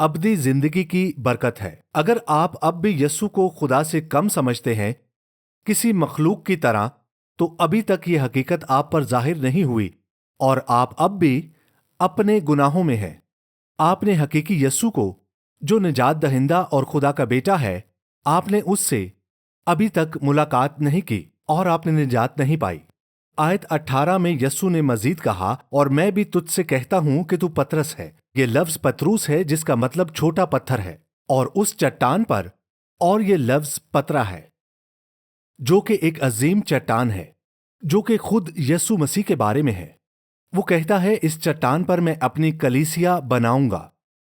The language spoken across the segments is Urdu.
ابدی زندگی کی برکت ہے۔ اگر آپ اب بھی یسوع کو خدا سے کم سمجھتے ہیں، کسی مخلوق کی طرح، تو ابھی تک یہ حقیقت آپ پر ظاہر نہیں ہوئی اور آپ اب بھی اپنے گناہوں میں ہیں۔ آپ نے حقیقی یسوع کو، جو نجات دہندہ اور خدا کا بیٹا ہے، آپ نے اس سے ابھی تک ملاقات نہیں کی اور آپ نے نجات نہیں پائی۔ آیت 18 میں یسوع نے مزید کہا، اور میں بھی تجھ سے کہتا ہوں کہ تو پترس ہے۔ یہ لفظ پتروس ہے جس کا مطلب چھوٹا پتھر ہے، اور اس چٹان پر، اور یہ لفظ پترا ہے جو کہ ایک عظیم چٹان ہے، جو کہ خود یسوع مسیح کے بارے میں ہے۔ وہ کہتا ہے اس چٹان پر میں اپنی کلیسیا بناؤں گا۔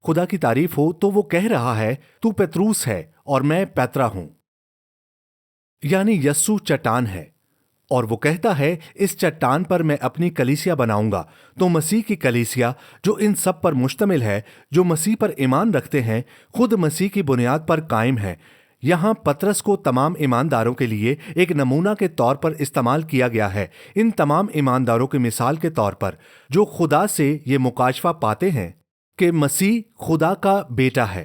خدا کی تعریف ہو تو وہ کہہ رہا ہے تو پتروس ہے اور میں پیترا ہوں، یعنی یسوع چٹان ہے، اور وہ کہتا ہے اس چٹان پر میں اپنی کلیسیا بناؤں گا۔ تو مسیح کی کلیسیا جو ان سب پر مشتمل ہے، جو مسیح پر ایمان رکھتے ہیں، خود مسیح کی بنیاد پر قائم ہے۔ یہاں پترس کو تمام ایمانداروں کے لیے ایک نمونہ کے طور پر استعمال کیا گیا ہے، ان تمام ایمانداروں کی مثال کے طور پر جو خدا سے یہ مکاشفہ پاتے ہیں کہ مسیح خدا کا بیٹا ہے،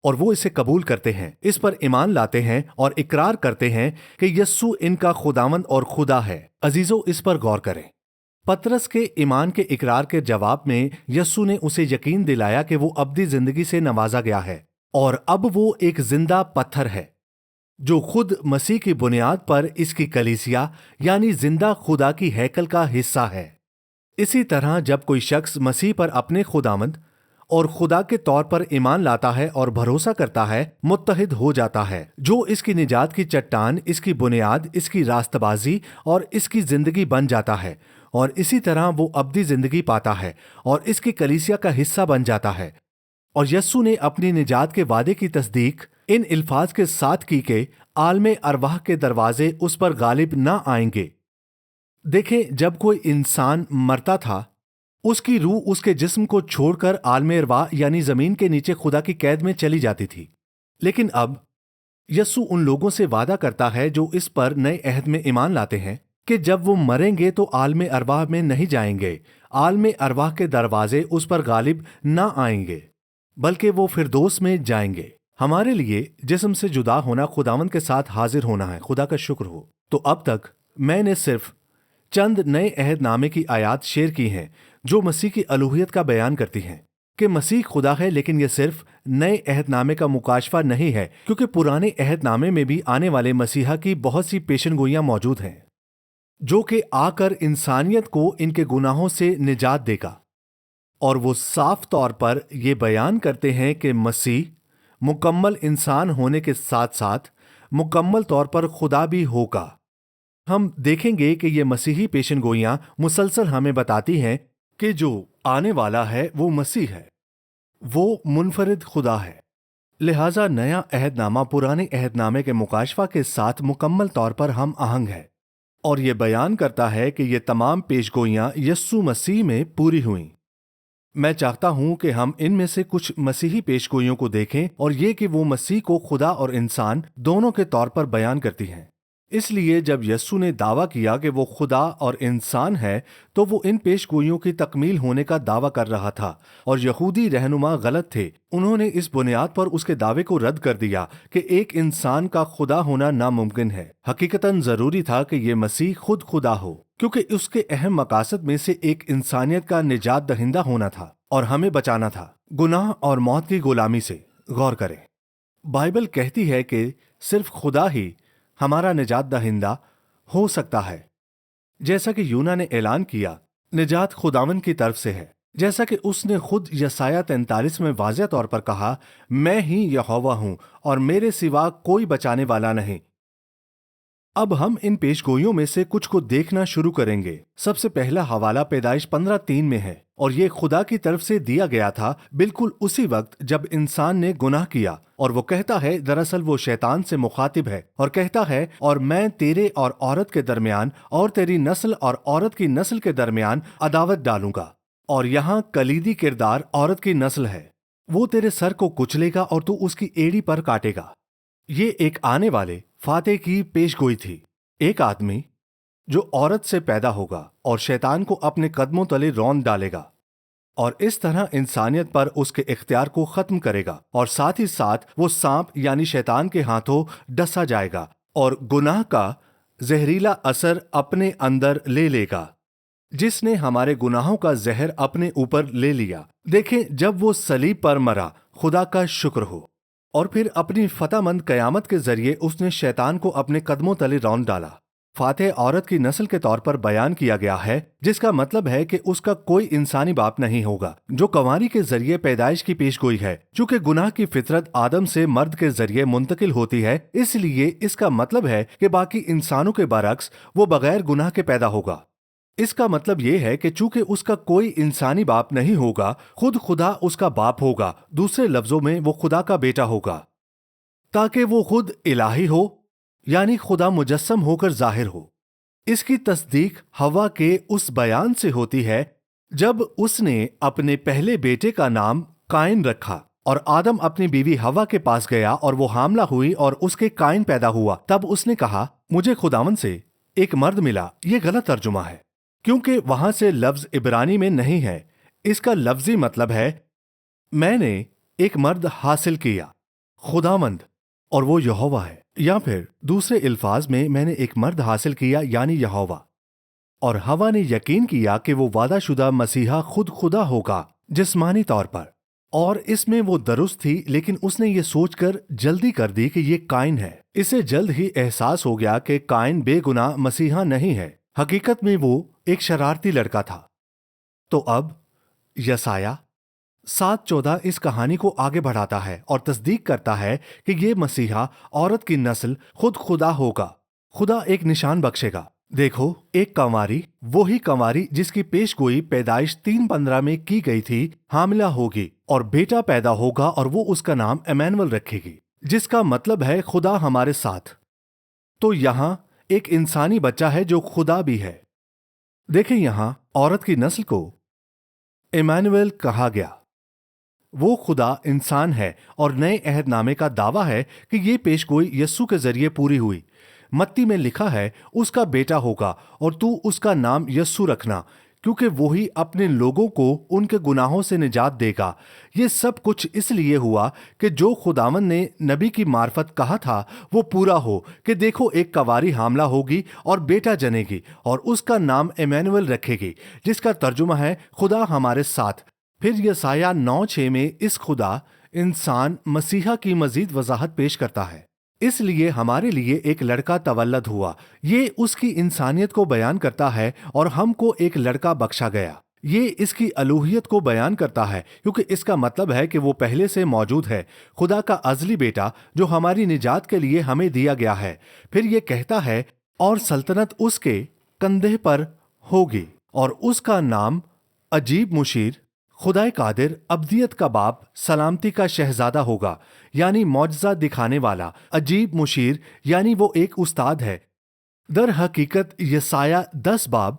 اور وہ اسے قبول کرتے ہیں، اس پر ایمان لاتے ہیں اور اقرار کرتے ہیں کہ یسوع ان کا خداوند اور خدا ہے۔ عزیزو، اس پر غور کریں۔ پترس کے ایمان کے اقرار کے جواب میں یسوع نے اسے یقین دلایا کہ وہ ابدی زندگی سے نوازا گیا ہے، اور اب وہ ایک زندہ پتھر ہے جو خود مسیح کی بنیاد پر اس کی کلیسیا یعنی زندہ خدا کی ہیکل کا حصہ ہے۔ اسی طرح جب کوئی شخص مسیح پر اپنے خداوند اور خدا کے طور پر ایمان لاتا ہے اور بھروسہ کرتا ہے، متحد ہو جاتا ہے، جو اس کی نجات کی چٹان، اس کی بنیاد، اس کی راست بازی اور اس کی زندگی بن جاتا ہے، اور اسی طرح وہ ابدی زندگی پاتا ہے اور اس کی کلیسیا کا حصہ بن جاتا ہے۔ اور یسوع نے اپنی نجات کے وعدے کی تصدیق ان الفاظ کے ساتھ کی کہ عالم ارواح کے دروازے اس پر غالب نہ آئیں گے۔ دیکھیں، جب کوئی انسان مرتا تھا، اس کی روح اس کے جسم کو چھوڑ کر عالم ارواح یعنی زمین کے نیچے خدا کی قید میں چلی جاتی تھی، لیکن اب یسوع ان لوگوں سے وعدہ کرتا ہے جو اس پر نئے عہد میں ایمان لاتے ہیں کہ جب وہ مریں گے تو عالم ارواح میں نہیں جائیں گے، عالم ارواح کے دروازے اس پر غالب نہ آئیں گے، بلکہ وہ فردوس میں جائیں گے۔ ہمارے لیے جسم سے جدا ہونا خداوند کے ساتھ حاضر ہونا ہے۔ خدا کا شکر ہو۔ تو اب تک میں نے صرف چند نئے عہد نامے کی آیات شیئر کی ہیں جو مسیح کی الوہیت کا بیان کرتی ہیں کہ مسیح خدا ہے، لیکن یہ صرف نئے عہد نامے کا مکاشفہ نہیں ہے، کیونکہ پرانے عہد نامے میں بھی آنے والے مسیحا کی بہت سی پیشن گوئیاں موجود ہیں جو کہ آ کر انسانیت کو ان کے گناہوں سے نجات دے گا، اور وہ صاف طور پر یہ بیان کرتے ہیں کہ مسیح مکمل انسان ہونے کے ساتھ ساتھ مکمل طور پر خدا بھی ہوگا۔ ہم دیکھیں گے کہ یہ مسیحی پیشن گوئیاں مسلسل ہمیں بتاتی ہیں کہ جو آنے والا ہے وہ مسیح ہے، وہ منفرد خدا ہے۔ لہٰذا نیا عہد نامہ پرانے عہد نامے کے مکاشفہ کے ساتھ مکمل طور پر ہم آہنگ ہے، اور یہ بیان کرتا ہے کہ یہ تمام پیش گوئیاں یسوع مسیح میں پوری ہوئیں۔ میں چاہتا ہوں کہ ہم ان میں سے کچھ مسیحی پیش گوئیوں کو دیکھیں، اور یہ کہ وہ مسیح کو خدا اور انسان دونوں کے طور پر بیان کرتی ہیں۔ اس لیے جب یسوع نے دعویٰ کیا کہ وہ خدا اور انسان ہے، تو وہ ان پیش گوئیوں کی تکمیل ہونے کا دعویٰ کر رہا تھا، اور یہودی رہنما غلط تھے۔ انہوں نے اس بنیاد پر اس کے دعوے کو رد کر دیا کہ ایک انسان کا خدا ہونا ناممکن ہے۔ حقیقتاً ضروری تھا کہ یہ مسیح خود خدا ہو، کیونکہ اس کے اہم مقاصد میں سے ایک انسانیت کا نجات دہندہ ہونا تھا اور ہمیں بچانا تھا گناہ اور موت کی غلامی سے۔ غور کریں، بائبل کہتی ہے کہ صرف خدا ہی ہمارا نجات دہندہ ہو سکتا ہے۔ جیسا کہ یونا نے اعلان کیا، نجات خداوند کی طرف سے ہے، جیسا کہ اس نے خود یسایہ 43 میں واضح طور پر کہا، میں ہی یہوہ ہوں اور میرے سوا کوئی بچانے والا نہیں۔ اب ہم ان پیش گوئیوں میں سے کچھ کو دیکھنا شروع کریں گے۔ سب سے پہلا حوالہ پیدائش 15:3 میں ہے، اور یہ خدا کی طرف سے دیا گیا تھا بالکل اسی وقت جب انسان نے گناہ کیا، اور وہ کہتا ہے، دراصل وہ شیطان سے مخاطب ہے اور کہتا ہے، اور میں تیرے اور عورت کے درمیان اور تیری نسل اور عورت کی نسل کے درمیان عداوت ڈالوں گا۔ اور یہاں کلیدی کردار عورت کی نسل ہے۔ وہ تیرے سر کو کچلے گا اور تو اس کی ایڑی پر کاٹے گا۔ یہ ایک آنے والے فاتح کی پیش گوئی تھی، ایک آدمی جو عورت سے پیدا ہوگا اور شیطان کو اپنے قدموں تلے رون ڈالے گا، اور اس طرح انسانیت پر اس کے اختیار کو ختم کرے گا، اور ساتھ ہی ساتھ وہ سانپ یعنی شیطان کے ہاتھوں ڈسا جائے گا اور گناہ کا زہریلا اثر اپنے اندر لے لے گا، جس نے ہمارے گناہوں کا زہر اپنے اوپر لے لیا۔ دیکھیں، جب وہ صلیب پر مرا، خدا کا شکر ہو، اور پھر اپنی فتح مند قیامت کے ذریعے اس نے شیطان کو اپنے قدموں تلے رون ڈالا۔ فاتح عورت کی نسل کے طور پر بیان کیا گیا ہے، جس کا مطلب ہے کہ اس کا کوئی انسانی باپ نہیں ہوگا، جو کنواری کے ذریعے پیدائش کی پیش گوئی ہے۔ چونکہ گناہ کی فطرت آدم سے مرد کے ذریعے منتقل ہوتی ہے، اس لیے اس کا مطلب ہے کہ باقی انسانوں کے برعکس وہ بغیر گناہ کے پیدا ہوگا۔ اس کا مطلب یہ ہے کہ چونکہ اس کا کوئی انسانی باپ نہیں ہوگا، خود خدا اس کا باپ ہوگا، دوسرے لفظوں میں وہ خدا کا بیٹا ہوگا، تاکہ وہ خود الہی ہو، یعنی خدا مجسم ہو کر ظاہر ہو۔ اس کی تصدیق حوا کے اس بیان سے ہوتی ہے جب اس نے اپنے پہلے بیٹے کا نام قائن رکھا، اور آدم اپنی بیوی حوا کے پاس گیا اور وہ حاملہ ہوئی اور اس کے قائن پیدا ہوا۔ تب اس نے کہا، مجھے خداوند سے ایک مرد ملا۔ یہ غلط ترجمہ ہے، کیونکہ وہاں سے لفظ عبرانی میں نہیں ہے۔ اس کا لفظی مطلب ہے میں نے ایک مرد حاصل کیا، خداوند، اور وہ یہوہ ہے۔ یا پھر دوسرے الفاظ میں نے ایک مرد حاصل کیا یعنی یہوہ۔ اور حوا نے یقین کیا کہ وہ وعدہ شدہ مسیحا خود خدا ہوگا جسمانی طور پر، اور اس میں وہ درست تھی، لیکن اس نے یہ سوچ کر جلدی کر دی کہ یہ قائن ہے۔ اسے جلد ہی احساس ہو گیا کہ قائن بے گناہ مسیحا نہیں ہے، حقیقت میں وہ ایک شرارتی لڑکا تھا۔ تو اب یسایہ 7:14 اس کہانی کو آگے بڑھاتا ہے اور تصدیق کرتا ہے کہ یہ مسیحا عورت کی نسل خود خدا ہوگا۔ خدا ایک نشان بخشے گا۔ دیکھو، ایک کنواری، وہی کنواری جس کی پیش گوئی پیدائش 3:15 میں کی گئی تھی، حاملہ ہوگی اور بیٹا پیدا ہوگا، اور وہ اس کا نام ایمانویل رکھے گی، جس کا مطلب ہے خدا ہمارے ساتھ۔ تو یہاں ایک انسانی بچہ ہے جو خدا بھی ہے۔ دیکھیں، یہاں عورت کی نسل کو ایمانویل کہا گیا۔ وہ خدا انسان ہے، اور نئے عہد نامے کا دعویٰ ہے کہ یہ پیش گوئی یسوع کے ذریعے پوری ہوئی۔ متی میں لکھا ہے، اس کا بیٹا ہوگا اور تو اس کا نام یسوع رکھنا، کیونکہ وہی اپنے لوگوں کو ان کے گناہوں سے نجات دے گا۔ یہ سب کچھ اس لیے ہوا کہ جو خداوند نے نبی کی معرفت کہا تھا وہ پورا ہو، کہ دیکھو، ایک کنواری حاملہ ہوگی اور بیٹا جنے گی، اور اس کا نام ایمانویل رکھے گی، جس کا ترجمہ ہے خدا ہمارے ساتھ۔ پھر یسایہ 9:6 میں اس خدا انسان مسیحا کی مزید وضاحت پیش کرتا ہے۔ اس لیے ہمارے لیے ایک لڑکا تولد ہوا۔ یہ اس کی انسانیت کو بیان کرتا ہے، اور ہم کو ایک لڑکا بخشا گیا۔ یہ اس کی الوہیت کو بیان کرتا ہے، کیونکہ اس کا مطلب ہے کہ وہ پہلے سے موجود ہے، خدا کا ازلی بیٹا جو ہماری نجات کے لیے ہمیں دیا گیا ہے۔ پھر یہ کہتا ہے، اور سلطنت اس کے کندھے پر ہوگی، اور اس کا نام عجیب مشیر، خدائے قادر، ابدیت کا باپ، سلامتی کا شہزادہ ہوگا، یعنی معجزہ دکھانے والا۔ عجیب مشیر یعنی وہ ایک استاد ہے۔ در حقیقت یسایہ 10 باب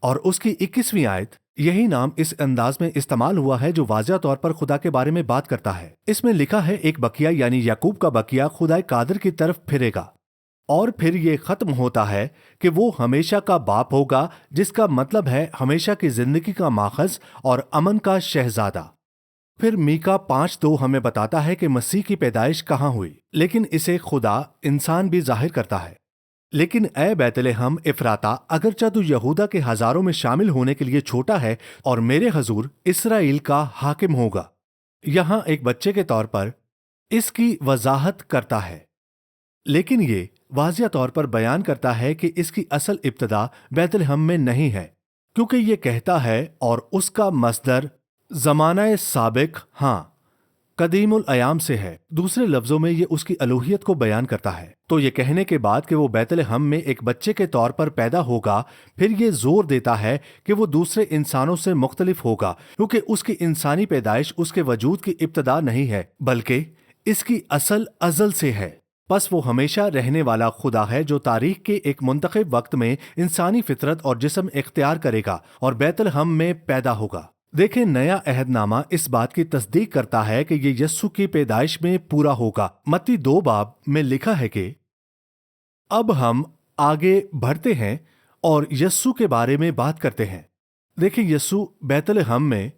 اور اس کی 21ویں آیت، یہی نام اس انداز میں استعمال ہوا ہے جو واضح طور پر خدا کے بارے میں بات کرتا ہے۔ اس میں لکھا ہے، ایک بقیہ یعنی یعقوب کا بقیہ خدائے قادر کی طرف پھرے گا، اور پھر یہ ختم ہوتا ہے کہ وہ ہمیشہ کا باپ ہوگا، جس کا مطلب ہے ہمیشہ کی زندگی کا ماخذ اور امن کا شہزادہ۔ پھر میکا 5:2 ہمیں بتاتا ہے کہ مسیح کی پیدائش کہاں ہوئی، لیکن اسے خدا انسان بھی ظاہر کرتا ہے۔ لیکن اے بیت لحم افراطہ، اگرچہ تو یہودا کے ہزاروں میں شامل ہونے کے لیے چھوٹا ہے، اور میرے حضور اسرائیل کا حاکم ہوگا۔ یہاں ایک بچے کے طور پر اس کی وضاحت کرتا ہے، لیکن یہ واضح طور پر بیان کرتا ہے کہ اس کی اصل ابتدا بیت لحم میں نہیں ہے، کیونکہ یہ کہتا ہے، اور اس کا مصدر زمانہ سابق، ہاں، قدیم الایام سے ہے۔ دوسرے لفظوں میں یہ اس کی الوہیت کو بیان کرتا ہے۔ تو یہ کہنے کے بعد کہ وہ بیت لحم میں ایک بچے کے طور پر پیدا ہوگا، پھر یہ زور دیتا ہے کہ وہ دوسرے انسانوں سے مختلف ہوگا، کیونکہ اس کی انسانی پیدائش اس کے وجود کی ابتدا نہیں ہے، بلکہ اس کی اصل ازل سے ہے۔ پس وہ ہمیشہ رہنے والا خدا ہے جو تاریخ کے ایک منتخب وقت میں انسانی فطرت اور جسم اختیار کرے گا اور بیت لحم میں پیدا ہوگا۔ دیکھیں، نیا عہد نامہ اس بات کی تصدیق کرتا ہے کہ یہ یسوع کی پیدائش میں پورا ہوگا۔ متی 2 باب میں لکھا ہے کہ اب ہم آگے بڑھتے ہیں اور یسوع کے بارے میں بات کرتے ہیں۔ دیکھیں، یسوع بیت لحم میں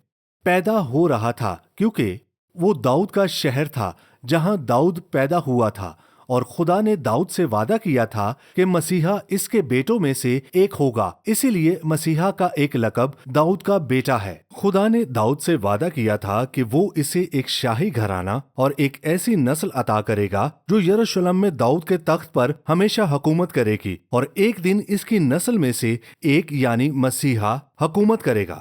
پیدا ہو رہا تھا کیونکہ وہ داؤد کا شہر تھا جہاں داؤد پیدا ہوا تھا، اور خدا نے داؤد سے وعدہ کیا تھا کہ مسیحا اس کے بیٹوں میں سے ایک ہوگا، اسی لیے مسیحا کا ایک لقب داؤد کا بیٹا ہے۔ خدا نے داؤد سے وعدہ کیا تھا کہ وہ اسے ایک شاہی گھرانہ اور ایک ایسی نسل عطا کرے گا جو یروشلم میں داؤد کے تخت پر ہمیشہ حکومت کرے گی، اور ایک دن اس کی نسل میں سے ایک یعنی مسیحا حکومت کرے گا۔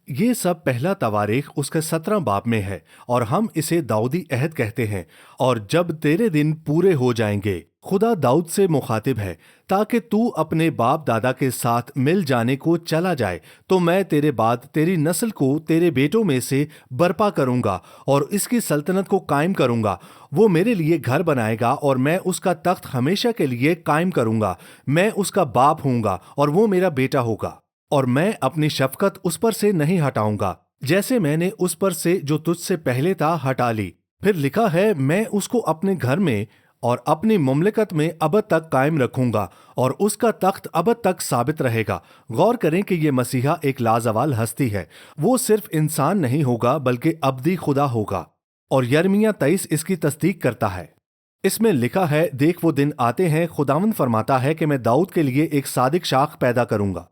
یہ سب پہلا تواریخ اس کے 17 باب میں ہے، اور ہم اسے داؤدی عہد کہتے ہیں۔ اور جب تیرے دن پورے ہو جائیں گے، خدا داؤد سے مخاطب ہے، تاکہ تو اپنے باپ دادا کے ساتھ مل جانے کو چلا جائے، تو میں تیرے بعد تیری نسل کو تیرے بیٹوں میں سے برپا کروں گا اور اس کی سلطنت کو قائم کروں گا۔ وہ میرے لیے گھر بنائے گا اور میں اس کا تخت ہمیشہ کے لیے قائم کروں گا۔ میں اس کا باپ ہوں گا اور وہ میرا بیٹا ہوگا، اور میں اپنی شفقت اس پر سے نہیں ہٹاؤں گا، جیسے میں نے اس پر سے جو تجھ سے پہلے تھا ہٹا لی۔ پھر لکھا ہے، میں اس کو اپنے گھر میں اور اپنی مملکت میں ابد تک قائم رکھوں گا، اور اس کا تخت ابد تک ثابت رہے گا۔ غور کریں کہ یہ مسیحا ایک لازوال ہستی ہے، وہ صرف انسان نہیں ہوگا بلکہ ابدی خدا ہوگا، اور یرمیہ 23 اس کی تصدیق کرتا ہے۔ اس میں لکھا ہے، دیکھ وہ دن آتے ہیں، خداوند فرماتا ہے کہ میں داؤد کے لیے ایک صادق شاخ پیدا کروں گا۔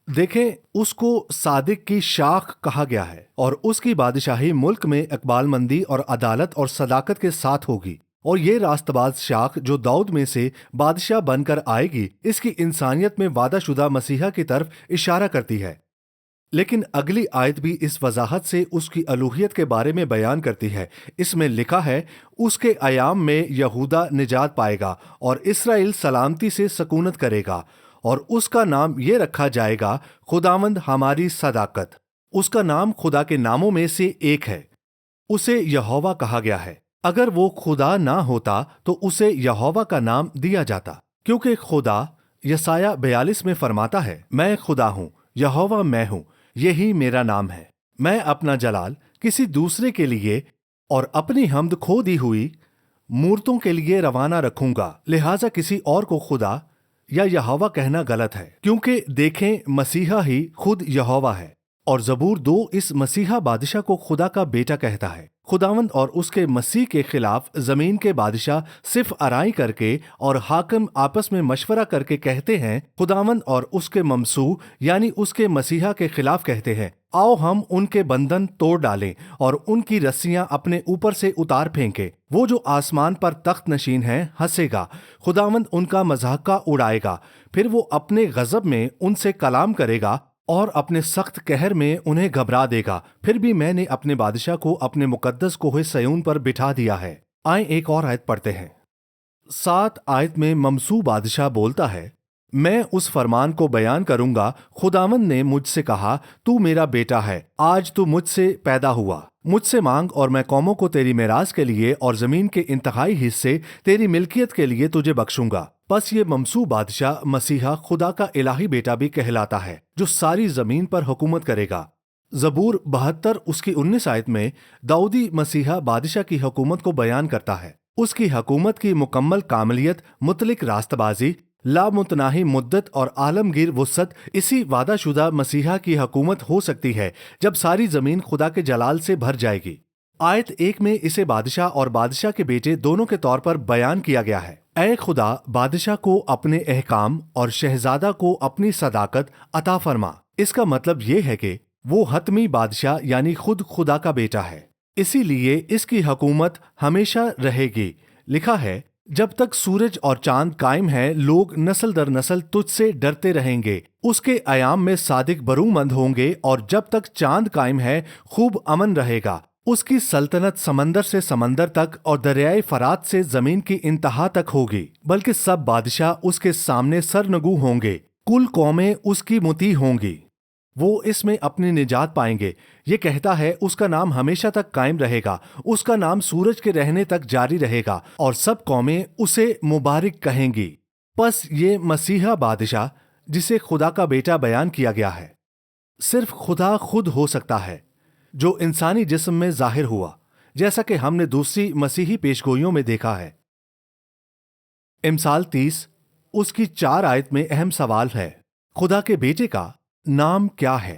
دیکھیں، اس کو صادق کی شاخ کہا گیا ہے، اور اس کی بادشاہی ملک میں اقبال مندی اور عدالت اور صداقت کے ساتھ ہوگی، اور یہ راست باز شاخ جو داؤد میں سے بادشاہ بن کر آئے گی، اس کی انسانیت میں وعدہ شدہ مسیحا کی طرف اشارہ کرتی ہے۔ لیکن اگلی آیت بھی اس وضاحت سے اس کی الوہیت کے بارے میں بیان کرتی ہے۔ اس میں لکھا ہے، اس کے ایام میں یہودا نجات پائے گا اور اسرائیل سلامتی سے سکونت کرے گا، اور اس کا نام یہ رکھا جائے گا، خداوند ہماری صداقت۔ اس کا نام خدا کے ناموں میں سے ایک ہے۔ اسے یہوہ کہا گیا ہے۔ اگر وہ خدا نہ ہوتا تو اسے یہوہ کا نام دیا جاتا، کیونکہ خدا یسایہ 42 میں فرماتا ہے، میں خدا ہوں، یہوہ میں ہوں، یہی میرا نام ہے۔ میں اپنا جلال کسی دوسرے کے لیے اور اپنی حمد کھو دی ہوئی مورتوں کے لیے روانہ رکھوں گا، لہٰذا کسی اور کو خدا یا یہوہ کہنا غلط ہے، کیونکہ دیکھیں مسیحا ہی خود یہوہ ہے۔ اور زبور 2 اس مسیحا بادشاہ کو خدا کا بیٹا کہتا ہے۔ خداوند اور اس کے مسیح کے خلاف زمین کے بادشاہ صرف آرائی کر کے اور حاکم آپس میں مشورہ کر کے کہتے ہیں، خداوند اور اس کے ممسوح یعنی اس کے مسیحا کے خلاف کہتے ہیں، آؤ ہم ان کے بندھن توڑ ڈالیں اور ان کی رسیاں اپنے اوپر سے اتار پھینکیں۔ وہ جو آسمان پر تخت نشین ہے ہنسے گا، خداوند ان کا مضحکہ اڑائے گا، پھر وہ اپنے غضب میں ان سے کلام کرے گا اور اپنے سخت قہر میں انہیں گھبرا دے گا۔ پھر بھی میں نے اپنے بادشاہ کو اپنے مقدس کوہ سیون پر بٹھا دیا ہے۔ آئیں ایک اور آیت پڑھتے ہیں۔ 7 آیت میں ممسوح بادشاہ بولتا ہے، میں اس فرمان کو بیان کروں گا، خداوند نے مجھ سے کہا، تو میرا بیٹا ہے، آج تو مجھ سے پیدا ہوا، مجھ سے مانگ اور میں قوموں کو تیری میراث کے لیے اور زمین کے انتہائی حصے تیری ملکیت کے لیے تجھے بخشوں گا۔ پس یہ ممسوح بادشاہ مسیحا خدا کا الہی بیٹا بھی کہلاتا ہے، جو ساری زمین پر حکومت کرے گا۔ زبور 72 اس کی 19 آیت میں داؤدی مسیحا بادشاہ کی حکومت کو بیان کرتا ہے۔ اس کی حکومت کی مکمل کاملیت، مطلق راست بازی، لامتناہی مدت اور عالمگیر وسعت اسی وعدہ شدہ مسیحا کی حکومت ہو سکتی ہے جب ساری زمین خدا کے جلال سے بھر جائے گی۔ آیت 1 میں اسے بادشاہ اور بادشاہ کے بیٹے دونوں کے طور پر بیان کیا گیا ہے۔ اے خدا، بادشاہ کو اپنے احکام اور شہزادہ کو اپنی صداقت عطا فرما۔ اس کا مطلب یہ ہے کہ وہ حتمی بادشاہ یعنی خود خدا کا بیٹا ہے، اسی لیے اس کی حکومت ہمیشہ رہے گی۔ لکھا ہے، جب تک سورج اور چاند قائم ہے، لوگ نسل در نسل تجھ سے ڈرتے رہیں گے۔ اس کے ایام میں صادق برومند ہوں گے، اور جب تک چاند قائم ہے، خوب امن رہے گا۔ اس کی سلطنت سمندر سے سمندر تک اور دریائے فرات سے زمین کی انتہا تک ہوگی، بلکہ سب بادشاہ اس کے سامنے سرنگو ہوں گے، کل قومیں اس کی مطیع ہوں گی۔ وہ اس میں اپنی نجات پائیں گے۔ یہ کہتا ہے، اس کا نام ہمیشہ تک قائم رہے گا، اس کا نام سورج کے رہنے تک جاری رہے گا، اور سب قومیں اسے مبارک کہیں گی۔ پس یہ مسیحا بادشاہ جسے خدا کا بیٹا بیان کیا گیا ہے، صرف خدا خود ہو سکتا ہے، جو انسانی جسم میں ظاہر ہوا، جیسا کہ ہم نے دوسری مسیحی پیشگوئیوں میں دیکھا ہے۔ امثال 30 اس کی 4 آیت میں اہم سوال ہے، خدا کے بیٹے کا نام کیا ہے؟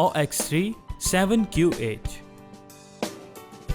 OX3 7QH।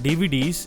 DVDs,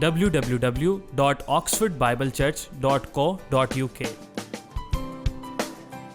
www.oxfordbiblechurch.co.uk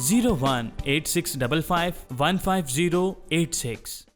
018655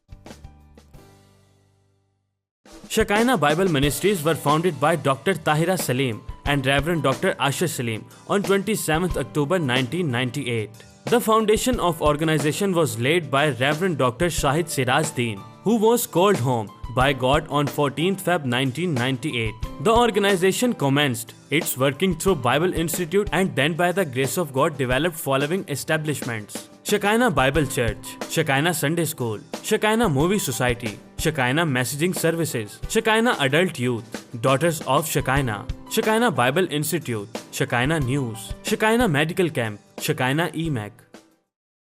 Shekinah Bible Ministries were founded by Dr. Tahira Salim and Reverend Dr. Asher Salim on 27th October 1998. The foundation of organization was laid by Reverend Dr. Shahid Siraj Deen, who was called home by God on 14th Feb 1998. The organization commenced its working through Bible Institute and then by the grace of God developed following establishments: Shekinah Bible Church, Shekinah Sunday School, Shekinah Movie Society, Shekinah Messaging Services, Shekinah Adult Youth, Daughters of Shekinah, Shekinah Bible Institute, Shekinah News, Shekinah Medical Camp, Shekinah EMAC.